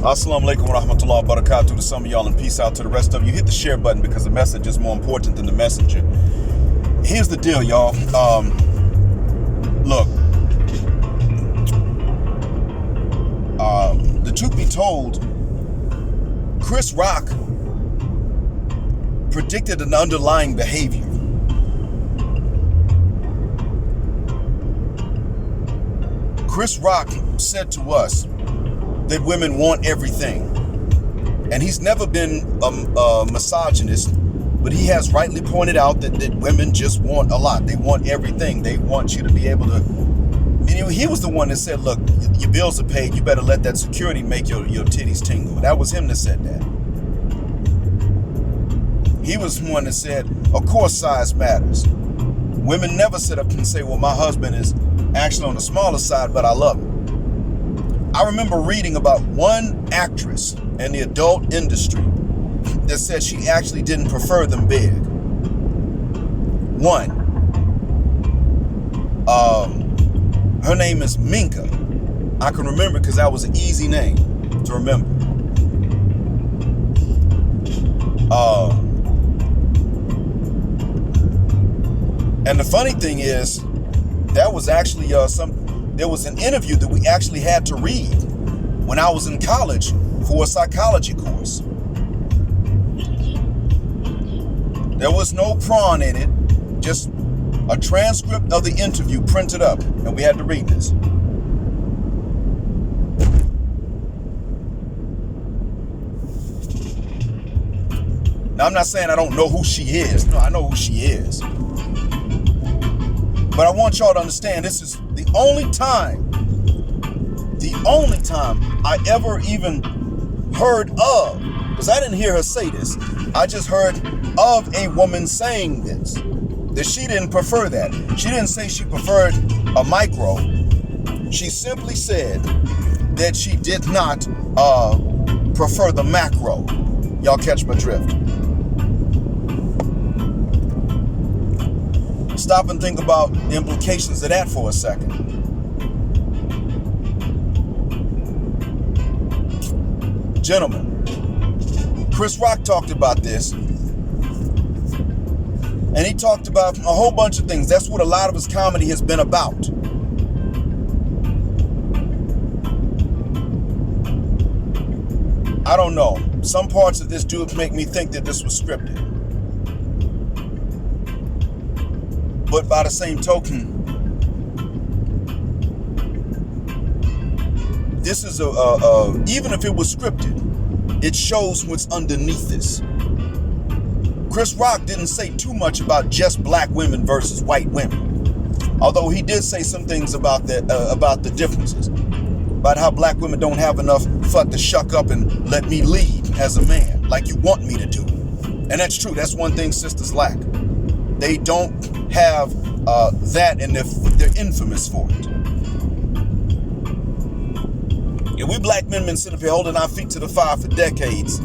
Assalamu alaikum wa rahmatullahi wa barakatuh to some of y'all, and peace out to the rest of you. Hit the share button because the message is more important than the messenger. Here's the deal, y'all. Look, the truth be told, Chris Rock predicted an underlying behavior. Chris Rock said to us that women want everything. And he's never been a misogynist, but he has rightly pointed out that women just want a lot. They want everything. They want you to be able to... And he was the one that said, look, your bills are paid. You better let that security make your titties tingle. That was him that said that. He was the one that said, of course size matters. Women never sit up and say, well, my husband is actually on the smaller side, but I love him. I remember reading about one actress in the adult industry that said she actually didn't prefer them big. One. Her name is Minka. I can remember because that was an easy name to remember. And the funny thing is, that was actually there was an interview that we actually had to read when I was in college for a psychology course. There was no prawn in it, just a transcript of the interview printed up, and we had to read this. Now, I'm not saying I don't know who she is. No, I know who she is. But I want y'all to understand, this is the only time I ever even heard of, because I didn't hear her say this, I just heard of a woman saying this, that she didn't prefer that. She didn't say she preferred a micro. She simply said that she did not prefer the macro. Y'all catch my drift. Stop and think about the implications of that for a second. Gentlemen, Chris Rock talked about this, and he talked about a whole bunch of things. That's what a lot of his comedy has been about. I don't know. Some parts of this do make me think that this was scripted. But by the same token, this is even if it was scripted, it shows what's underneath this. Chris Rock didn't say too much about just black women versus white women, although he did say some things about the differences, about how black women don't have enough fuck to shuck up and let me lead as a man like you want me to do. And that's true. That's one thing sisters lack. They don't have that, and they're infamous for it. And we black men been sitting up here holding our feet to the fire for decades,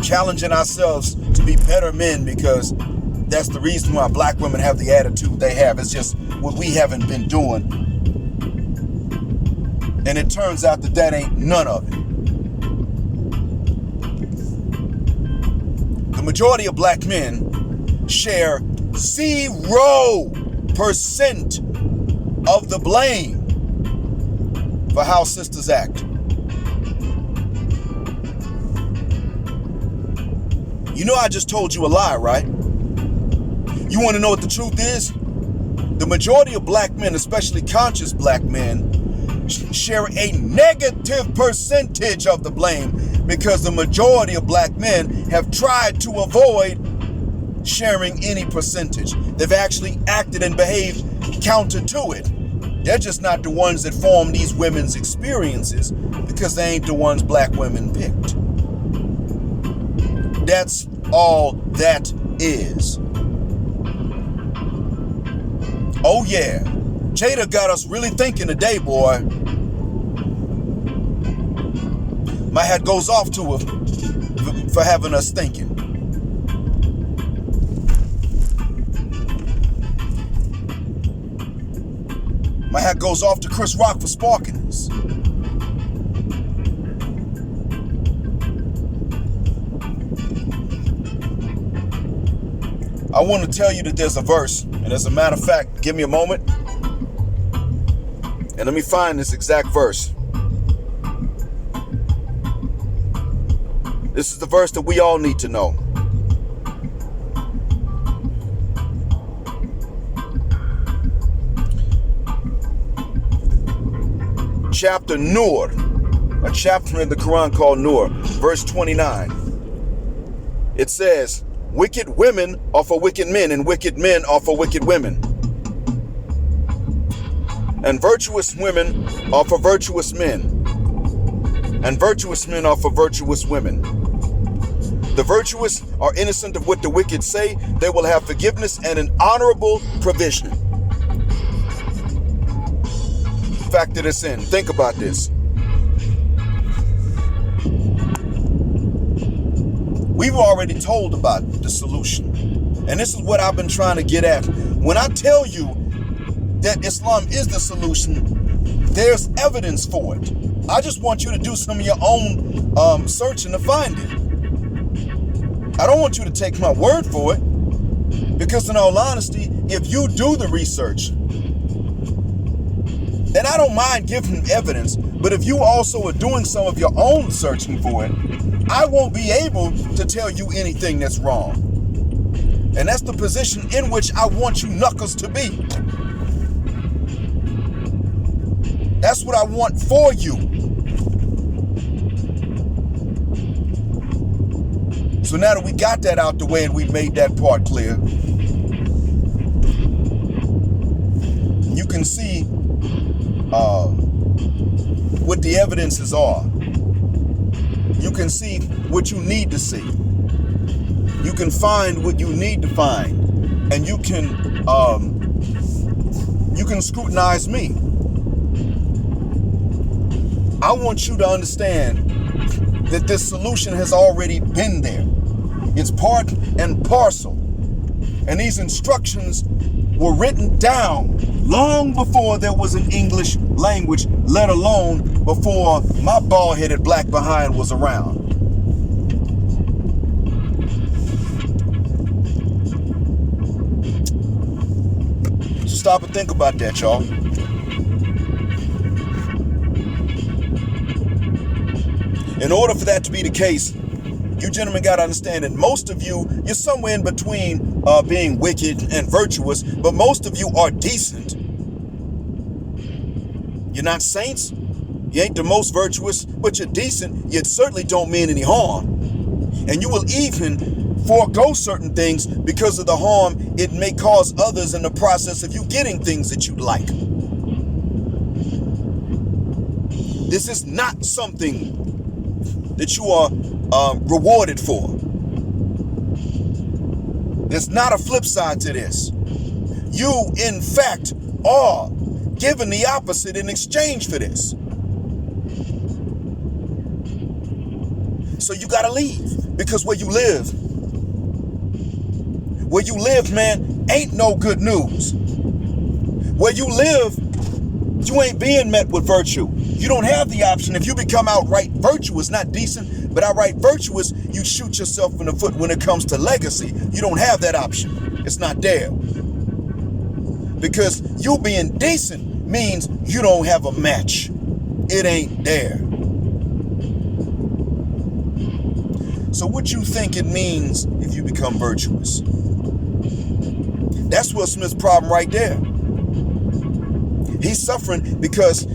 challenging ourselves to be better men, because that's the reason why black women have the attitude they have. It's just what we haven't been doing. And it turns out that ain't none of it. The majority of black men share 0% of the blame for how sisters act. You know I just told you a lie, right? You want to know what the truth is? The majority of black men, especially conscious black men, share a negative percentage of the blame, because the majority of black men have tried to avoid sharing any percentage. They've actually acted and behaved counter to it. They're just not the ones that form these women's experiences, because they ain't the ones black women picked. That's all that is. Oh yeah, Jada got us really thinking today, boy. My hat goes off to her for having us thinking. My hat goes off to Chris Rock for sparking this. I want to tell you that there's a verse, and as a matter of fact, give me a moment, and let me find this exact verse. This is the verse that we all need to know. Chapter Nur, a chapter in the Quran called Nur, verse 29. It says, wicked women are for wicked men, and wicked men are for wicked women. And virtuous women are for virtuous men, and virtuous men are for virtuous women. The virtuous are innocent of what the wicked say. They will have forgiveness and an honorable provision. Factor this in. Think about this. We've already told about the solution. And this is what I've been trying to get at. When I tell you that Islam is the solution, there's evidence for it. I just want you to do some of your own searching to find it. I don't want you to take my word for it, because in all honesty, if you do the research, and I don't mind giving evidence, but if you also are doing some of your own searching for it, I won't be able to tell you anything that's wrong. And that's the position in which I want you knuckles to be. That's what I want for you. So now that we got that out the way and we made that part clear, you can see what the evidences are. You can see what you need to see. You can find what you need to find, and you can scrutinize me. I want you to understand that this solution has already been there. It's part and parcel, and these instructions were written down long before there was an English language, let alone before my bald-headed black behind was around. So stop and think about that, y'all. In order for that to be the case, you gentlemen got to understand that most of you, you're somewhere in between being wicked and virtuous, but most of you are decent. You're not saints. You ain't the most virtuous, but you're decent. You certainly don't mean any harm. And you will even forego certain things because of the harm it may cause others in the process of you getting things that you'd like. This is not something that you are rewarded for. There's not a flip side to this. You, in fact, are given the opposite in exchange for this. So you gotta leave, because where you live, man, ain't no good news. Where you live, you ain't being met with virtue. You don't have the option. If you become outright virtuous, not decent, but outright virtuous, you shoot yourself in the foot when it comes to legacy. You don't have that option. It's not there. Because you being decent means you don't have a match. It ain't there. So what you think it means if you become virtuous? That's Will Smith's problem right there. He's suffering because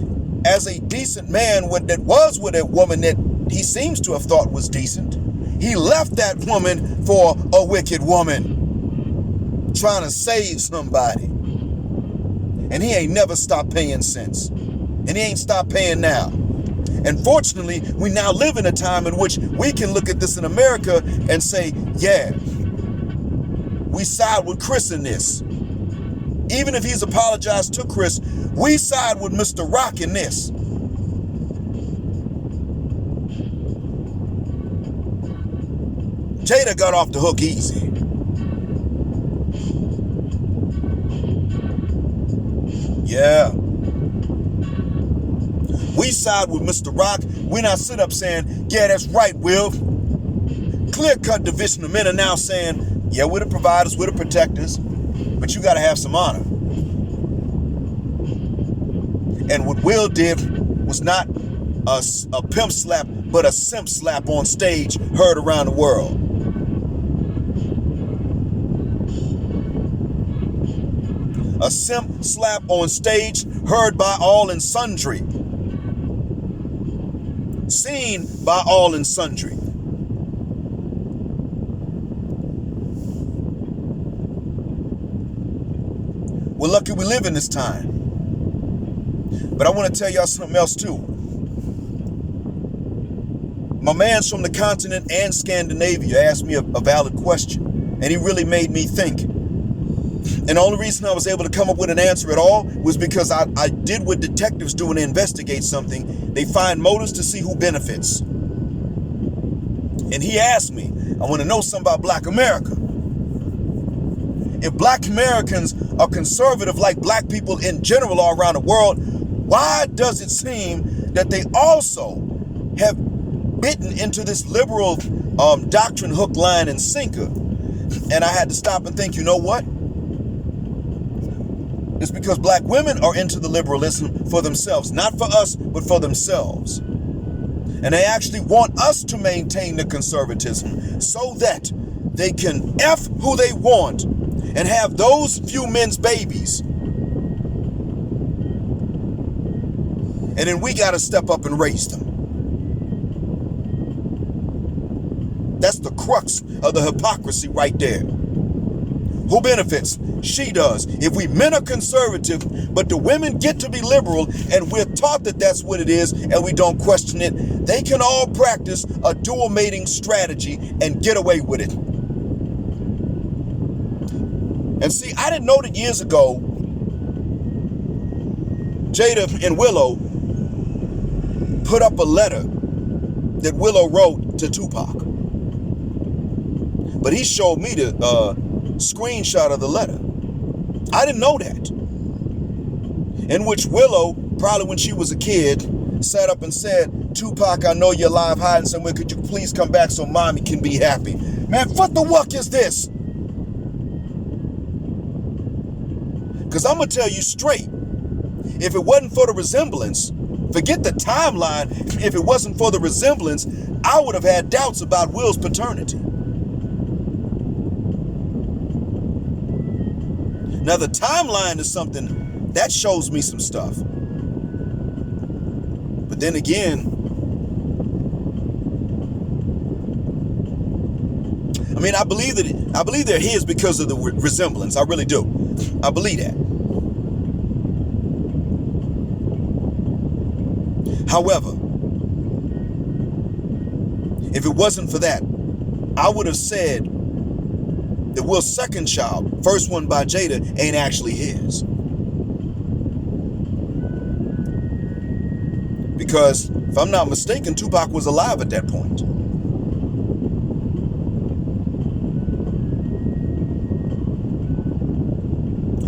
as a decent man that was with a woman that he seems to have thought was decent, he left that woman for a wicked woman trying to save somebody. And he ain't never stopped paying since. And he ain't stopped paying now. And fortunately, we now live in a time in which we can look at this in America and say, yeah, we side with Chris in this. Even if he's apologized to Chris, we side with Mr. Rock in this. Jada got off the hook easy. Yeah. We side with Mr. Rock. We not sit up saying, yeah, that's right, Will. Clear-cut division of men are now saying, Yeah, we're the providers, we're the protectors, but you got to have some honor. And what Will did was not a pimp slap, but a simp slap on stage heard around the world. A simp slap on stage heard by all and sundry. Seen by all and sundry. We're lucky we live in this time. But I want to tell y'all something else too. My man's from the continent and Scandinavia asked me a valid question, and he really made me think. And the only reason I was able to come up with an answer at all was because I did what detectives do when they investigate something. They find motives to see who benefits. And he asked me, I want to know something about Black America. If Black Americans are conservative like Black people in general are around the world, why does it seem that they also have bitten into this liberal doctrine hook, line, and sinker? And I had to stop and think, you know what? It's because Black women are into the liberalism for themselves, not for us, but for themselves. And they actually want us to maintain the conservatism so that they can F who they want and have those few men's babies. And then we got to step up and raise them. That's the crux of the hypocrisy right there. Who benefits? She does. If we men are conservative, but the women get to be liberal, and we're taught that that's what it is, and we don't question it, they can all practice a dual mating strategy and get away with it. And see, I didn't know that years ago, Jada and Willow put up a letter that Willow wrote to Tupac. But he showed me the screenshot of the letter. I didn't know that. In which Willow, probably when she was a kid, sat up and said, Tupac, I know you're alive hiding somewhere. Could you please come back so mommy can be happy? Man, what the wuck is this? Because I'm going to tell you straight, if it wasn't for the resemblance, forget the timeline, if it wasn't for the resemblance, I would have had doubts about Will's paternity. Now, the timeline is something that shows me some stuff. But then again, I mean, I believe they're his because of the resemblance. I really do. I believe that. However, if it wasn't for that, I would have said that Will's second child, first one by Jada, ain't actually his. Because, if I'm not mistaken, Tupac was alive at that point.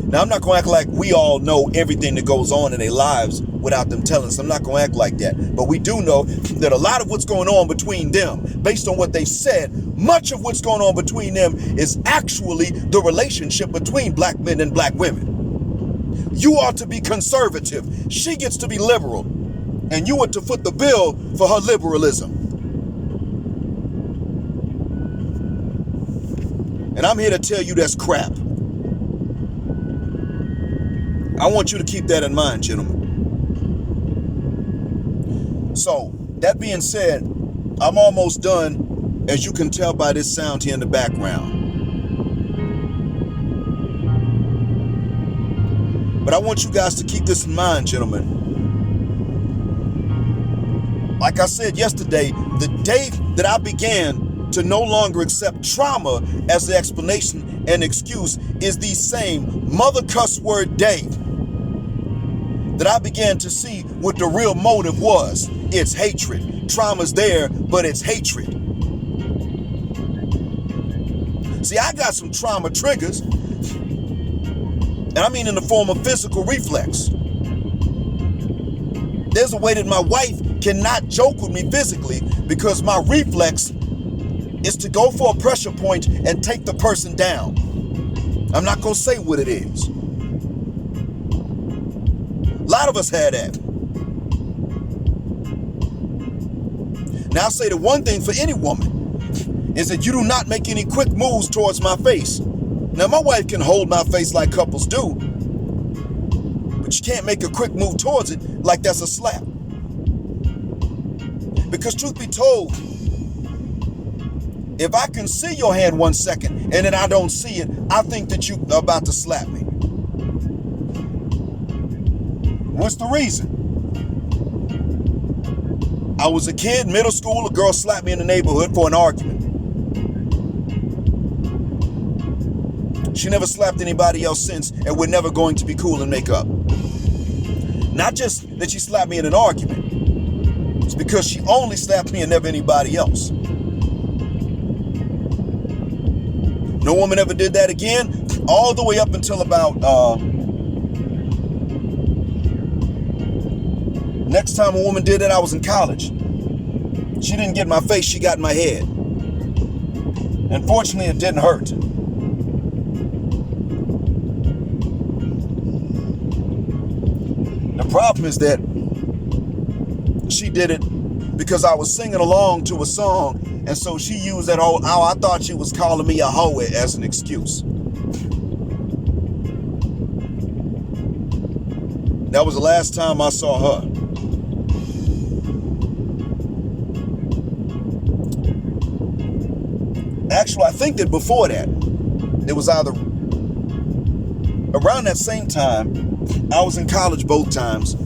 Now, I'm not going to act like we all know everything that goes on in their lives without them telling us. I'm not going to act like that. But we do know that a lot of what's going on between them, based on what they said, much of what's going on between them is actually the relationship between Black men and Black women. You ought to be conservative. She gets to be liberal. And you are to foot the bill for her liberalism. And I'm here to tell you that's crap. I want you to keep that in mind, gentlemen. So, that being said, I'm almost done, as you can tell by this sound here in the background. But I want you guys to keep this in mind, gentlemen. Like I said yesterday, the day that I began to no longer accept trauma as the explanation and excuse is the same mother cuss word day that I began to see what the real motive was. It's hatred. Trauma's there, but it's hatred. See, I got some trauma triggers, and I mean in the form of physical reflex. There's a way that my wife cannot joke with me physically because my reflex is to go for a pressure point and take the person down. I'm not going to say what it is. A lot of us had that. Now, I'll say the one thing for any woman is that you do not make any quick moves towards my face. Now, my wife can hold my face like couples do, but you can't make a quick move towards it like that's a slap. Because truth be told, if I can see your hand 1 second and then I don't see it, I think that you are about to slap me. What's the reason? I was a kid, middle school, a girl slapped me in the neighborhood for an argument. She never slapped anybody else since, and we're never going to be cool and make up. Not just that she slapped me in an argument. It's because she only slapped me and never anybody else. No woman ever did that again, all the way up until about, next time a woman did it, I was in college. She didn't get my face, she got my head. And fortunately, it didn't hurt. The problem is that she did it because I was singing along to a song, and so she used that whole, I thought she was calling me a hoe as an excuse. That was the last time I saw her. Actually, I think that before that, it was either around that same time, I was in college both times.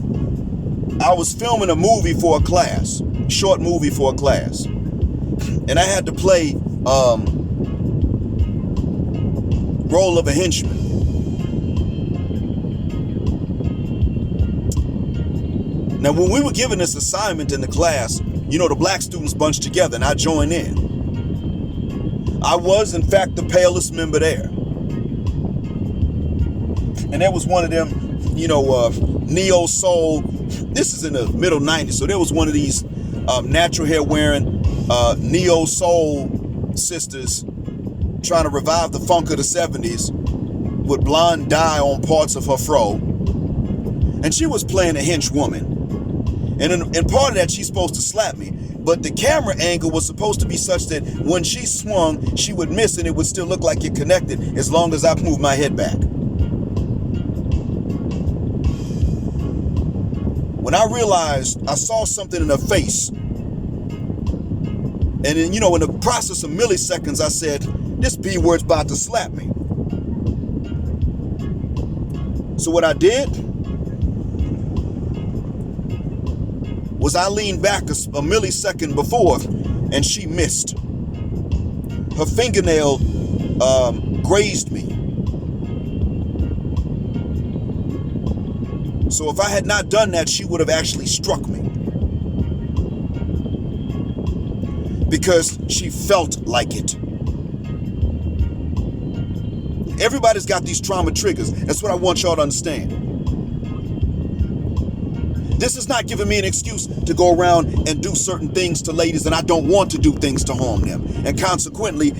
I was filming a movie for a class, short movie for a class. And I had to play role of a henchman. Now, when we were given this assignment in the class, you know, the black students bunched together and I joined in. I was, in fact, the palest member there. And there was one of them, you know, neo soul. This is in the middle 90s. So there was one of these natural hair wearing neo soul sisters trying to revive the funk of the 70s with blonde dye on parts of her fro. And she was playing a henchwoman. And in part of that, she's supposed to slap me. But the camera angle was supposed to be such that when she swung, she would miss and it would still look like it connected as long as I moved my head back. When I realized I saw something in her face, and then, you know, in the process of milliseconds, I said, this B word's about to slap me. So what I did was I leaned back a millisecond before and she missed. Her fingernail grazed me. So if I had not done that, she would have actually struck me. Because she felt like it. Everybody's got these trauma triggers. That's what I want y'all to understand. This is not giving me an excuse to go around and do certain things to ladies, and I don't want to do things to harm them. And consequently,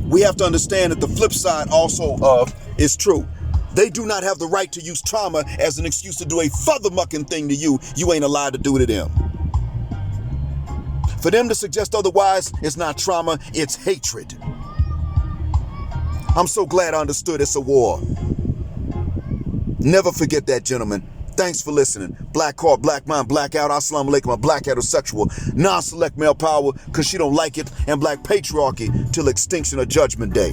we have to understand that the flip side also is true. They do not have the right to use trauma as an excuse to do a further-mucking thing to you. You ain't allowed to do it to them. For them to suggest otherwise, it's not trauma, it's hatred. I'm so glad I understood it's a war. Never forget that, gentlemen. Thanks for listening. Black heart, black mind, black out. Assalamu alaikum. A black heterosexual. Non-select male power because she don't like it. And black patriarchy till extinction of judgment day.